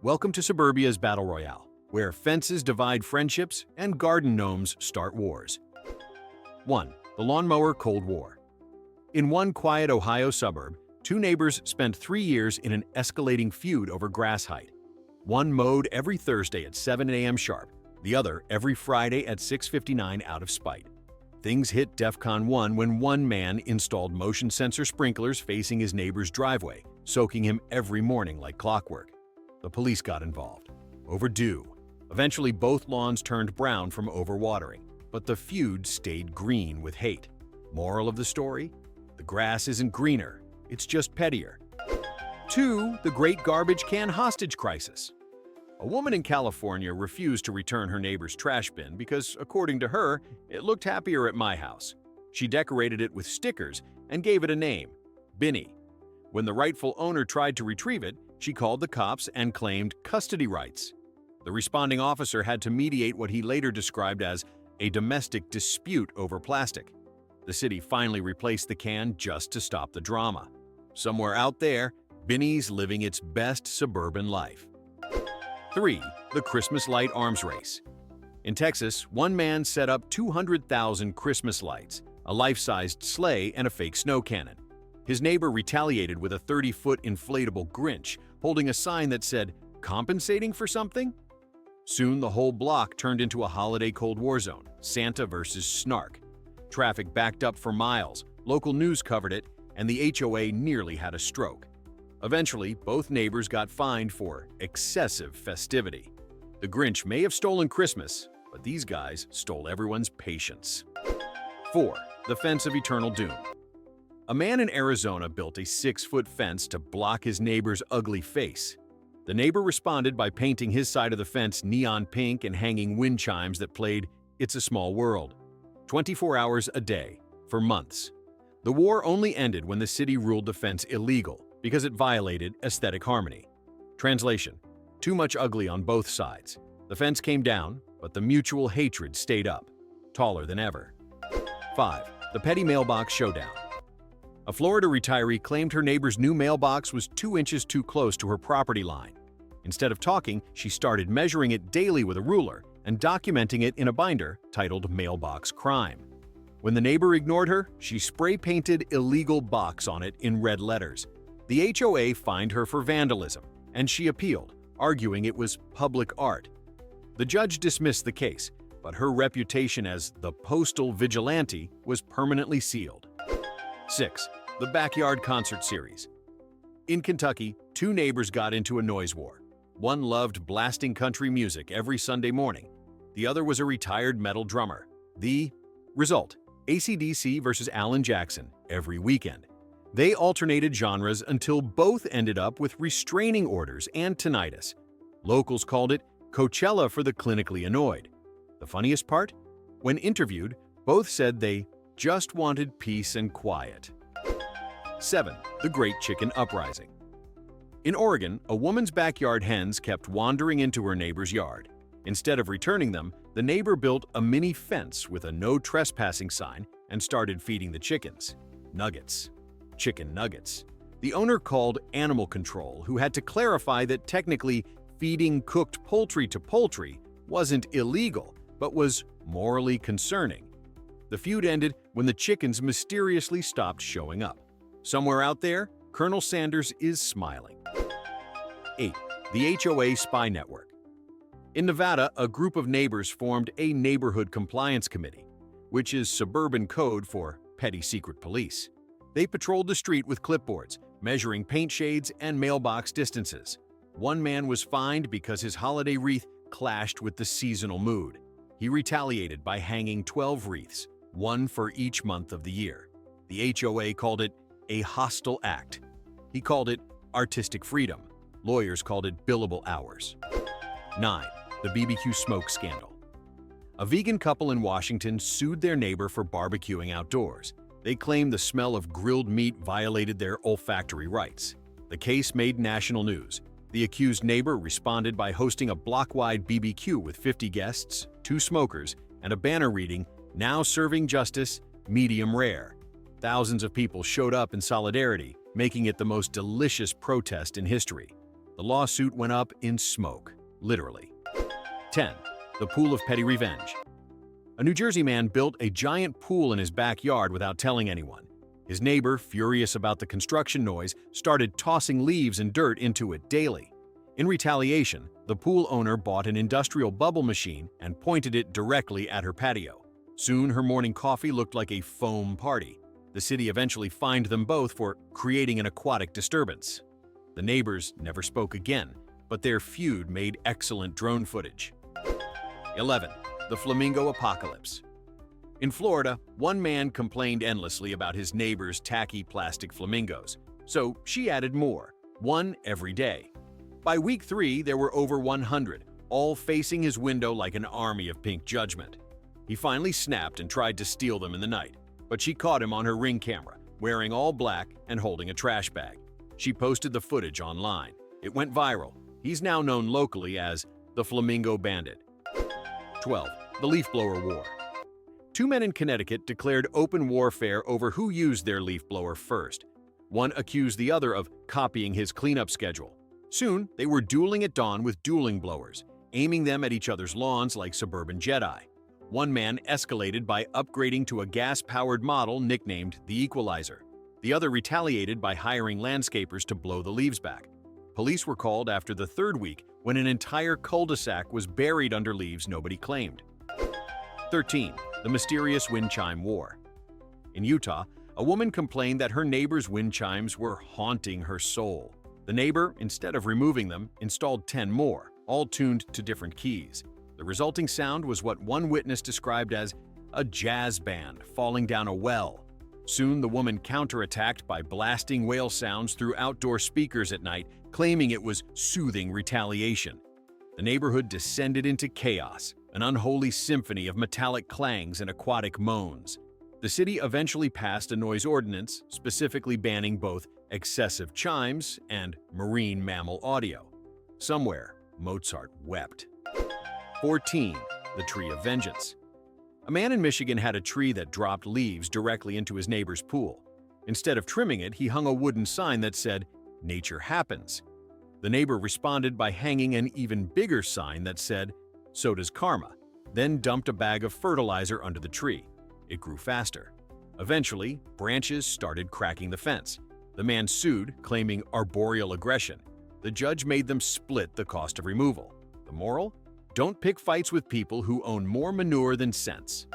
Welcome to Suburbia's Battle Royale, where fences divide friendships and garden gnomes start wars. 1. The Lawnmower Cold War. In one quiet Ohio suburb, two neighbors spent 3 years in an escalating feud over grass height. One mowed every Thursday at 7 a.m. sharp, the other every Friday at 6:59 out of spite. Things hit DEFCON 1 when one man installed motion sensor sprinklers facing his neighbor's driveway, soaking him every morning like clockwork. The police got involved. Overdue. Eventually, both lawns turned brown from overwatering, but the feud stayed green with hate. Moral of the story? The grass isn't greener, it's just pettier. 2. The Great Garbage Can Hostage Crisis. A woman in California refused to return her neighbor's trash bin because, according to her, it looked happier at my house. She decorated it with stickers and gave it a name, Binny. When the rightful owner tried to retrieve it, she called the cops and claimed custody rights. The responding officer had to mediate what he later described as a domestic dispute over plastic. The city finally replaced the can just to stop the drama. Somewhere out there, Binny's living its best suburban life. 3. The Christmas Light Arms Race. In Texas, one man set up 200,000 Christmas lights, a life-sized sleigh, and a fake snow cannon. His neighbor retaliated with a 30-foot inflatable Grinch, holding a sign that said, "Compensating for something?" Soon the whole block turned into a holiday Cold War zone, Santa versus Snark. Traffic backed up for miles, local news covered it, and the HOA nearly had a stroke. Eventually, both neighbors got fined for excessive festivity. The Grinch may have stolen Christmas, but these guys stole everyone's patience. 4. The Fence of Eternal Doom. A man in Arizona built a 6-foot fence to block his neighbor's ugly face. The neighbor responded by painting his side of the fence neon pink and hanging wind chimes that played "It's a Small World" 24 hours a day, for months. The war only ended when the city ruled the fence illegal because it violated aesthetic harmony. Translation: too much ugly on both sides. The fence came down, but the mutual hatred stayed up, taller than ever. 5. The Petty Mailbox Showdown. A Florida retiree claimed her neighbor's new mailbox was 2 inches too close to her property line. Instead of talking, she started measuring it daily with a ruler and documenting it in a binder titled Mailbox Crime. When the neighbor ignored her, she spray-painted "illegal box" on it in red letters. The HOA fined her for vandalism, and she appealed, arguing it was public art. The judge dismissed the case, but her reputation as the postal vigilante was permanently sealed. 6. The Backyard Concert Series. In Kentucky, two neighbors got into a noise war. One loved blasting country music every Sunday morning. The other was a retired metal drummer. The result: AC/DC versus Alan Jackson every weekend. They alternated genres until both ended up with restraining orders and tinnitus. Locals called it Coachella for the clinically annoyed. The funniest part? When interviewed, both said they just wanted peace and quiet. 7. The Great Chicken Uprising. In Oregon, a woman's backyard hens kept wandering into her neighbor's yard. Instead of returning them, the neighbor built a mini fence with a no trespassing sign and started feeding the chickens nuggets. Chicken nuggets. The owner called animal control, who had to clarify that technically feeding cooked poultry to poultry wasn't illegal, but was morally concerning. The feud ended when the chickens mysteriously stopped showing up. Somewhere out there, Colonel Sanders is smiling. 8. The HOA Spy Network. In Nevada, a group of neighbors formed a Neighborhood Compliance Committee, which is suburban code for petty secret police. They patrolled the street with clipboards, measuring paint shades and mailbox distances. One man was fined because his holiday wreath clashed with the seasonal mood. He retaliated by hanging 12 wreaths, one for each month of the year. The HOA called it a hostile act. He called it artistic freedom. Lawyers called it billable hours. 9. The BBQ Smoke Scandal. A vegan couple in Washington sued their neighbor for barbecuing outdoors. They claimed the smell of grilled meat violated their olfactory rights. The case made national news. The accused neighbor responded by hosting a block-wide BBQ with 50 guests, 2 smokers, and a banner reading, "Now serving justice, medium rare." Thousands of people showed up in solidarity, making it the most delicious protest in history. The lawsuit went up in smoke, literally. 10. The pool of petty revenge. A New Jersey man built a giant pool in his backyard without telling anyone. His neighbor, furious about the construction noise, started tossing leaves and dirt into it daily. In retaliation, the pool owner bought an industrial bubble machine and pointed it directly at her patio. Soon, her morning coffee looked like a foam party. The city eventually fined them both for creating an aquatic disturbance. The neighbors never spoke again, but their feud made excellent drone footage. 11. The Flamingo Apocalypse. In Florida, one man complained endlessly about his neighbor's tacky plastic flamingos, so she added more, one every day. By week 3, there were over 100, all facing his window like an army of pink judgment. He finally snapped and tried to steal them in the night, but she caught him on her Ring camera, wearing all black and holding a trash bag. She posted the footage online. It went viral. He's now known locally as the Flamingo Bandit. 12. The Leaf Blower War. Two men in Connecticut declared open warfare over who used their leaf blower first. One accused the other of copying his cleanup schedule. Soon, they were dueling at dawn with dueling blowers, aiming them at each other's lawns like Suburban Jedi. One man escalated by upgrading to a gas-powered model nicknamed the Equalizer. The other retaliated by hiring landscapers to blow the leaves back. Police were called after the third week when an entire cul-de-sac was buried under leaves nobody claimed. 13. The Mysterious Wind Chime War. In Utah, a woman complained that her neighbor's wind chimes were haunting her soul. The neighbor, instead of removing them, installed 10 more, all tuned to different keys. The resulting sound was what one witness described as a jazz band falling down a well. Soon, the woman counterattacked by blasting whale sounds through outdoor speakers at night, claiming it was soothing retaliation. The neighborhood descended into chaos, an unholy symphony of metallic clangs and aquatic moans. The city eventually passed a noise ordinance, specifically banning both excessive chimes and marine mammal audio. Somewhere, Mozart wept. 14. The Tree of Vengeance. A man in Michigan had a tree that dropped leaves directly into his neighbor's pool. Instead of trimming it, he hung a wooden sign that said, "Nature happens." The neighbor responded by hanging an even bigger sign that said, "So does karma," then dumped a bag of fertilizer under the tree. It grew faster. Eventually, branches started cracking the fence. The man sued, claiming arboreal aggression. The judge made them split the cost of removal. The moral? Don't pick fights with people who own more manure than sense.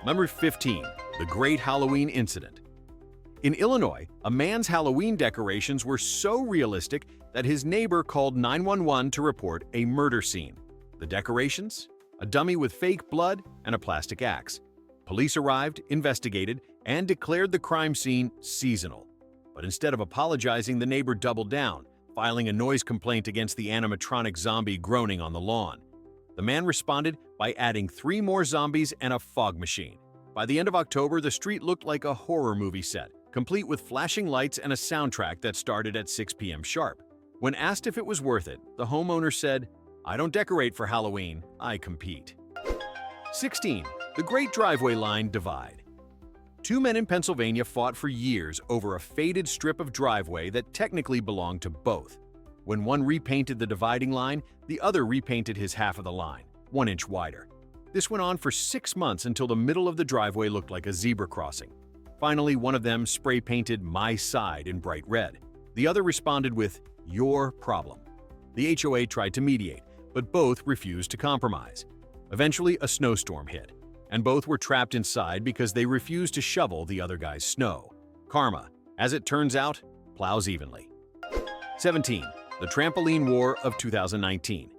Number 15. The Great Halloween Incident. In Illinois, a man's Halloween decorations were so realistic that his neighbor called 911 to report a murder scene. The decorations? A dummy with fake blood and a plastic axe. Police arrived, investigated, and declared the crime scene seasonal. But instead of apologizing, the neighbor doubled down, filing a noise complaint against the animatronic zombie groaning on the lawn. The man responded by adding 3 more zombies and a fog machine. By the end of October, the street looked like a horror movie set, complete with flashing lights and a soundtrack that started at 6 p.m. sharp. When asked if it was worth it, the homeowner said, "I don't decorate for Halloween, I compete." 16. The Great Driveway Line Divide. Two men in Pennsylvania fought for years over a faded strip of driveway that technically belonged to both. When one repainted the dividing line, the other repainted his half of the line, 1 inch wider. This went on for 6 months until the middle of the driveway looked like a zebra crossing. Finally, one of them spray-painted "My Side" in bright red. The other responded with "Your problem." The HOA tried to mediate, but both refused to compromise. Eventually, a snowstorm hit, and both were trapped inside because they refused to shovel the other guy's snow. Karma, as it turns out, plows evenly. 17. The Trampoline War of 2019.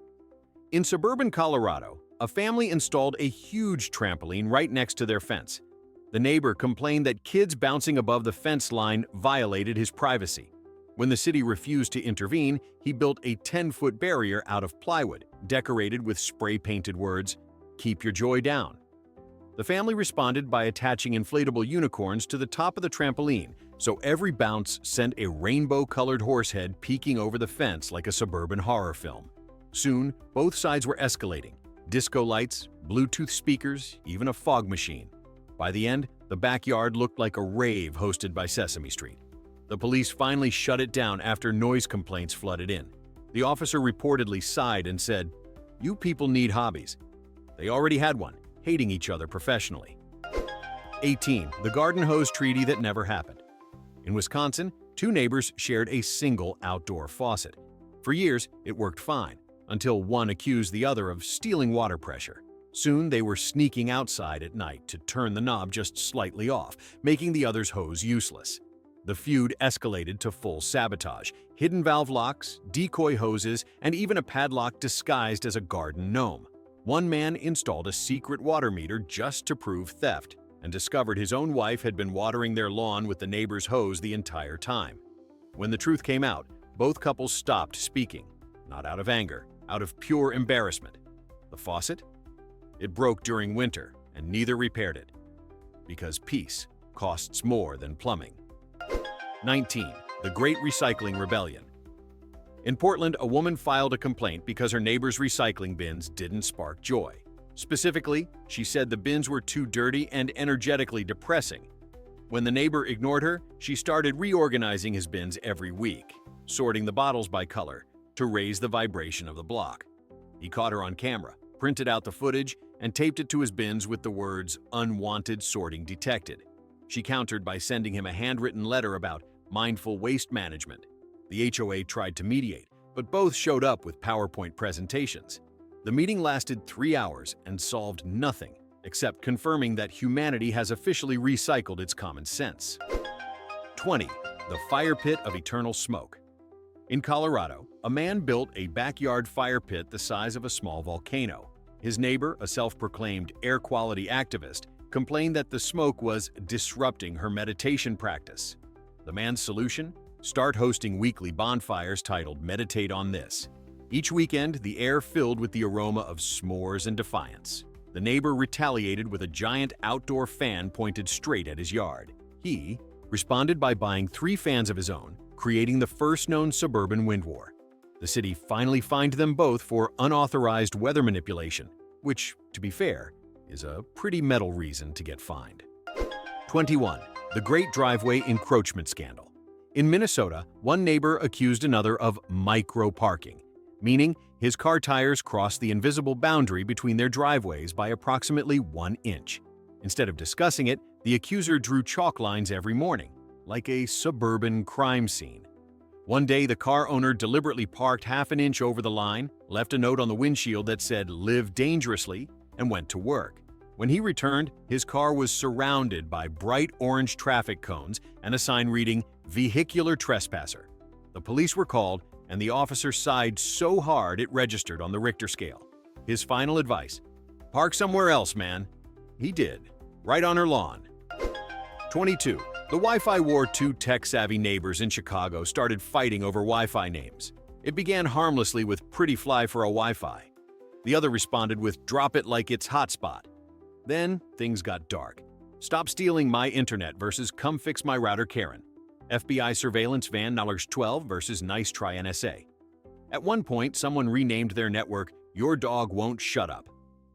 In suburban Colorado, a family installed a huge trampoline right next to their fence. The neighbor complained that kids bouncing above the fence line violated his privacy. When the city refused to intervene, he built a 10-foot barrier out of plywood, decorated with spray-painted words, "Keep your joy down." The family responded by attaching inflatable unicorns to the top of the trampoline, so every bounce sent a rainbow-colored horsehead peeking over the fence like a suburban horror film. Soon, both sides were escalating. Disco lights, Bluetooth speakers, even a fog machine. By the end, the backyard looked like a rave hosted by Sesame Street. The police finally shut it down after noise complaints flooded in. The officer reportedly sighed and said, "You people need hobbies." They already had one, hating each other professionally. 18. The garden hose treaty that never happened. In Wisconsin, two neighbors shared a single outdoor faucet. For years, it worked fine, until one accused the other of stealing water pressure. Soon, they were sneaking outside at night to turn the knob just slightly off, making the other's hose useless. The feud escalated to full sabotage, hidden valve locks, decoy hoses, and even a padlock disguised as a garden gnome. One man installed a secret water meter just to prove theft, and discovered his own wife had been watering their lawn with the neighbor's hose the entire time. When the truth came out, both couples stopped speaking, not out of anger, out of pure embarrassment. The faucet? It broke during winter, and neither repaired it. Because peace costs more than plumbing. 19. The Great Recycling Rebellion. In Portland, a woman filed a complaint because her neighbor's recycling bins didn't spark joy. Specifically, she said the bins were too dirty and energetically depressing. When the neighbor ignored her, she started reorganizing his bins every week, sorting the bottles by color to raise the vibration of the block. He caught her on camera, printed out the footage, and taped it to his bins with the words "unwanted sorting detected." She countered by sending him a handwritten letter about mindful waste management. The HOA tried to mediate, but both showed up with PowerPoint presentations. The meeting lasted 3 hours and solved nothing, except confirming that humanity has officially recycled its common sense. 20. The Fire Pit of Eternal Smoke. In Colorado, a man built a backyard fire pit the size of a small volcano. His neighbor, a self-proclaimed air quality activist, complained that the smoke was disrupting her meditation practice. The man's solution? Start hosting weekly bonfires titled "Meditate on This." Each weekend, the air filled with the aroma of s'mores and defiance. The neighbor retaliated with a giant outdoor fan pointed straight at his yard. He responded by buying 3 fans of his own, creating the first known suburban wind war. The city finally fined them both for unauthorized weather manipulation, which, to be fair, is a pretty metal reason to get fined. 21. The Great Driveway Encroachment Scandal. In Minnesota, one neighbor accused another of micro-parking, meaning his car tires crossed the invisible boundary between their driveways by approximately 1 inch. Instead of discussing it, the accuser drew chalk lines every morning, like a suburban crime scene. One day, the car owner deliberately parked half an inch over the line, left a note on the windshield that said "Live dangerously," and went to work. When he returned, his car was surrounded by bright orange traffic cones and a sign reading "Vehicular Trespasser." The police were called, and the officer sighed so hard it registered on the Richter scale. His final advice: "Park somewhere else, man." He did, right on her lawn. 22. The Wi-Fi war. 2 tech-savvy neighbors in Chicago started fighting over Wi-Fi names. It began harmlessly with "Pretty fly for a Wi-Fi." The other responded with "Drop it like it's hotspot." Then things got dark. "Stop stealing my internet" versus "Come fix my router, Karen." FBI surveillance van $12 versus "Nice try, NSA." At one point, someone renamed their network "Your Dog Won't Shut Up."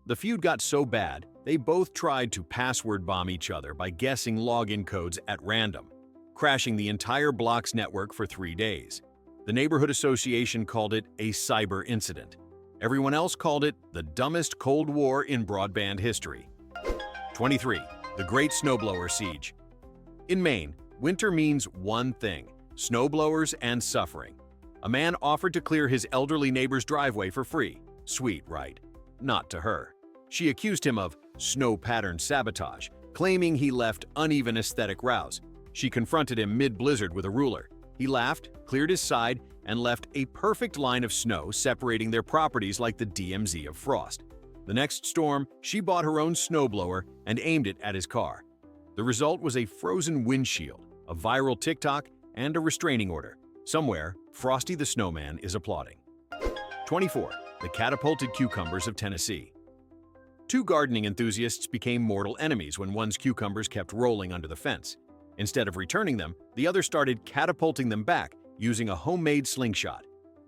The feud got so bad, they both tried to password bomb each other by guessing login codes at random, crashing the entire block's network for 3 days. The neighborhood association called it a cyber incident. Everyone else called it the dumbest Cold War in broadband history. 23. The Great Snowblower Siege. In Maine, winter means one thing: snowblowers and suffering. A man offered to clear his elderly neighbor's driveway for free. Sweet, right? Not to her. She accused him of snow pattern sabotage, claiming he left uneven aesthetic rows. She confronted him mid-blizzard with a ruler. He laughed, cleared his side, and left a perfect line of snow separating their properties like the DMZ of frost. The next storm, she bought her own snowblower and aimed it at his car. The result was a frozen windshield, a viral TikTok, and a restraining order. Somewhere, Frosty the Snowman is applauding. 24. The Catapulted Cucumbers of Tennessee. 2 gardening enthusiasts became mortal enemies when one's cucumbers kept rolling under the fence. Instead of returning them, the other started catapulting them back using a homemade slingshot.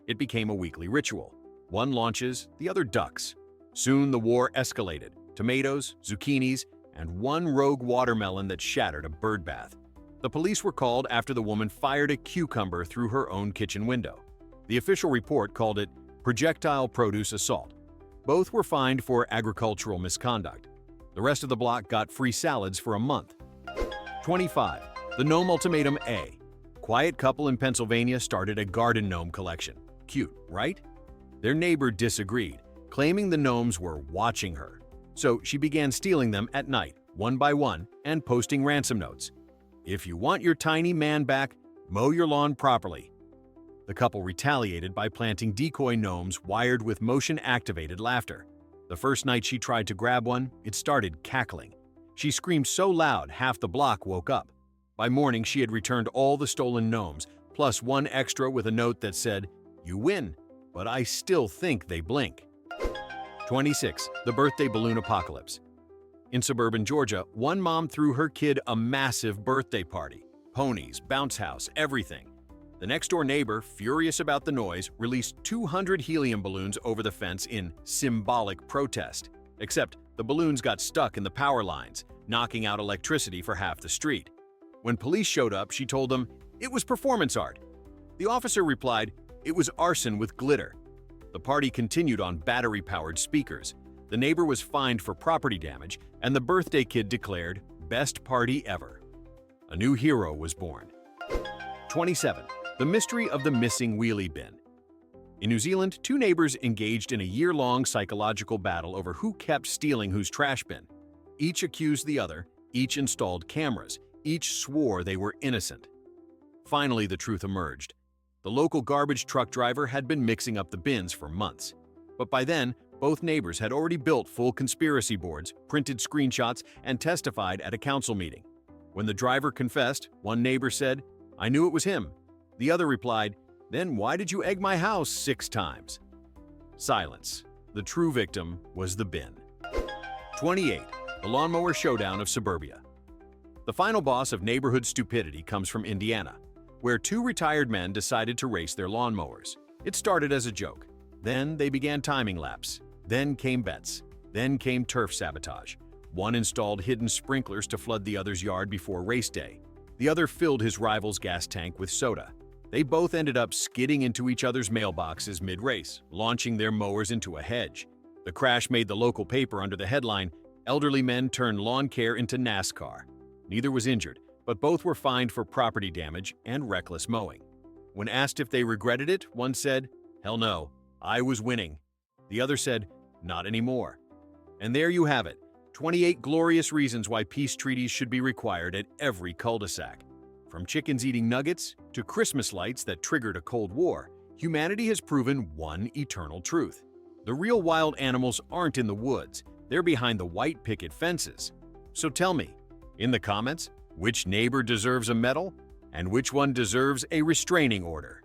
It became a weekly ritual. One launches, the other ducks. Soon the war escalated. Tomatoes, zucchinis, and one rogue watermelon that shattered a birdbath. The police were called after the woman fired a cucumber through her own kitchen window. The official report called it projectile produce assault. Both were fined for agricultural misconduct. The rest of the block got free salads for a month. 25. The Gnome Ultimatum A. Quiet couple in Pennsylvania started a garden gnome collection. Cute, right? Their neighbor disagreed, claiming the gnomes were watching her. So she began stealing them at night, one by one, and posting ransom notes. If you want your tiny man back, mow your lawn properly. The couple retaliated by planting decoy gnomes wired with motion-activated laughter. The first night she tried to grab one, it started cackling. She screamed so loud half the block woke up. By morning, she had returned all the stolen gnomes, plus one extra with a note that said, "You win, but I still think they blink." 26. The Birthday Balloon Apocalypse. In suburban Georgia, one mom threw her kid a massive birthday party. Ponies, bounce house, everything. The next-door neighbor, furious about the noise, released 200 helium balloons over the fence in symbolic protest. Except the balloons got stuck in the power lines, knocking out electricity for half the street. When police showed up, she told them it was performance art. The officer replied, it was arson with glitter. The party continued on battery-powered speakers. The neighbor was fined for property damage, and the birthday kid declared, "Best party ever." A new hero was born. 27. The Mystery of the Missing Wheelie Bin. In New Zealand, two neighbors engaged in a year-long psychological battle over who kept stealing whose trash bin. Each accused the other, each installed cameras, each swore they were innocent. Finally, the truth emerged. The local garbage truck driver had been mixing up the bins for months. But by then, both neighbors had already built full conspiracy boards, printed screenshots, and testified at a council meeting. When the driver confessed, one neighbor said, "I knew it was him." The other replied, "Then why did you egg my house 6 times?" Silence. The true victim was the bin. 28. The Lawnmower Showdown of Suburbia. The final boss of neighborhood stupidity comes from Indiana, where 2 retired men decided to race their lawnmowers. It started as a joke. Then they began timing laps. Then came bets. Then came turf sabotage. One installed hidden sprinklers to flood the other's yard before race day. The other filled his rival's gas tank with soda. They both ended up skidding into each other's mailboxes mid-race, launching their mowers into a hedge. The crash made the local paper under the headline, "Elderly Men Turn Lawn Care into NASCAR." Neither was injured, but both were fined for property damage and reckless mowing. When asked if they regretted it, one said, "Hell no, I was winning." The other said, "Not anymore." And there you have it, 28 glorious reasons why peace treaties should be required at every cul-de-sac. From chickens eating nuggets to Christmas lights that triggered a Cold War, humanity has proven one eternal truth. The real wild animals aren't in the woods, they're behind the white picket fences. So tell me, in the comments, which neighbor deserves a medal and which one deserves a restraining order?